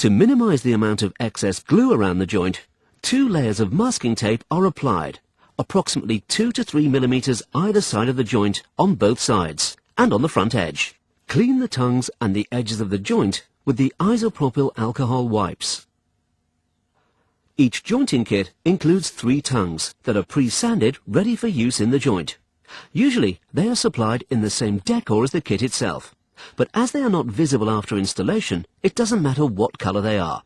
To minimize the amount of excess glue around the joint, 2 layers of masking tape are applied, approximately 2 to 3 millimeters either side of the joint on both sides and on the front edge. Clean the tongues and the edges of the joint with the isopropyl alcohol wipes. Each jointing kit includes 3 tongues that are pre-sanded ready for use in the joint. Usually they are supplied in the same decor as the kit itself, but as they are not visible after installation, it doesn't matter what color they are.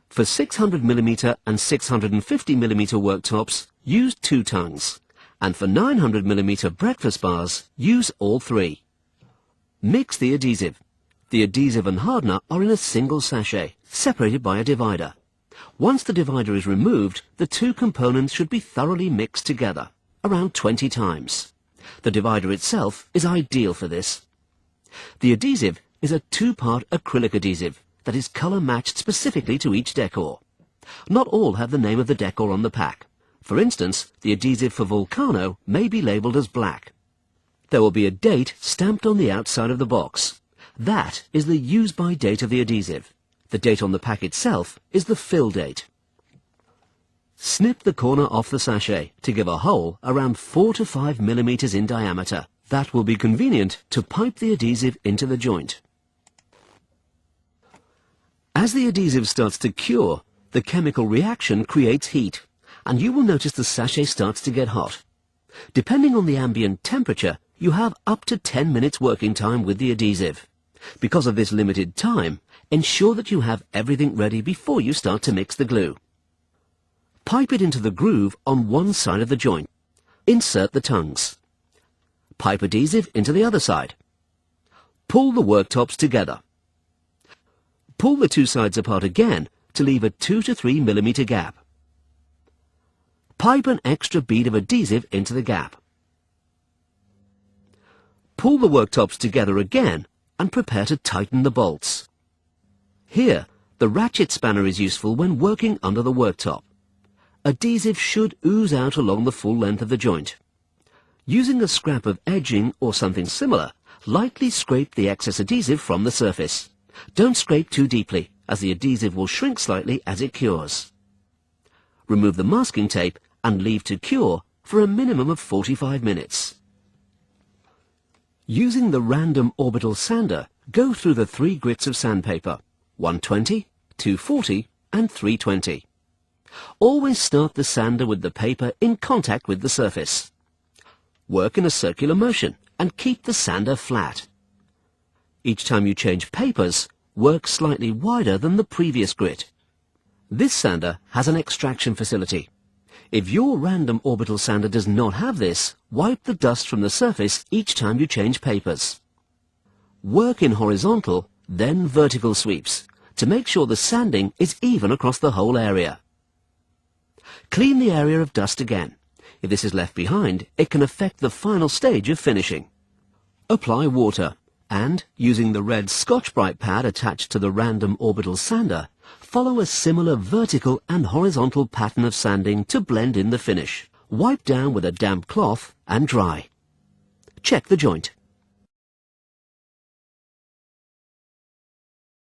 For 600mm and 650mm worktops, use 2 tongues, and for 900mm breakfast bars, use all 3. Mix the adhesive. The adhesive and hardener are in a single sachet, separated by a divider. Once the divider is removed, the 2 components should be thoroughly mixed together, around 20 times. The divider itself is ideal for this. The adhesive is a 2-part acrylic adhesive that is color matched specifically to each decor. Not all have the name of the decor on the pack. For instance, the adhesive for Volcano may be labeled as black. There will be a date stamped on the outside of the box. That is the use-by date of the adhesive. The date on the pack itself is the fill date. Snip the corner off the sachet to give a hole around 4 to 5 millimeters in diameter. That will be convenient to pipe the adhesive into the joint. As the adhesive starts to cure, the chemical reaction creates heat, and you will notice the sachet starts to get hot. Depending on the ambient temperature, you have up to 10 minutes working time with the adhesive. Because of this limited time, ensure that you have everything ready before you start to mix the glue. Pipe it into the groove on one side of the joint. Insert the tongues. Pipe adhesive into the other side. Pull the worktops together. Pull the 2 sides apart again to leave a 2 to 3 millimeter gap. Pipe an extra bead of adhesive into the gap. Pull the worktops together again and prepare to tighten the bolts. Here, the ratchet spanner is useful when working under the worktop. Adhesive should ooze out along the full length of the joint. Using a scrap of edging or something similar, lightly scrape the excess adhesive from the surface. Don't scrape too deeply, as the adhesive will shrink slightly as it cures. Remove the masking tape and leave to cure for a minimum of 45 minutes. Using the random orbital sander, go through the 3 grits of sandpaper, 120, 240 and 320. Always start the sander with the paper in contact with the surface. Work in a circular motion and keep the sander flat. Each time you change papers, work slightly wider than the previous grit. This sander has an extraction facility. If your random orbital sander does not have this, wipe the dust from the surface each time you change papers. Work in horizontal, then vertical sweeps, to make sure the sanding is even across the whole area. Clean the area of dust again. If this is left behind, it can affect the final stage of finishing. Apply water, and, using the red Scotch-Brite pad attached to the random orbital sander, follow a similar vertical and horizontal pattern of sanding to blend in the finish. Wipe down with a damp cloth and dry. Check the joint.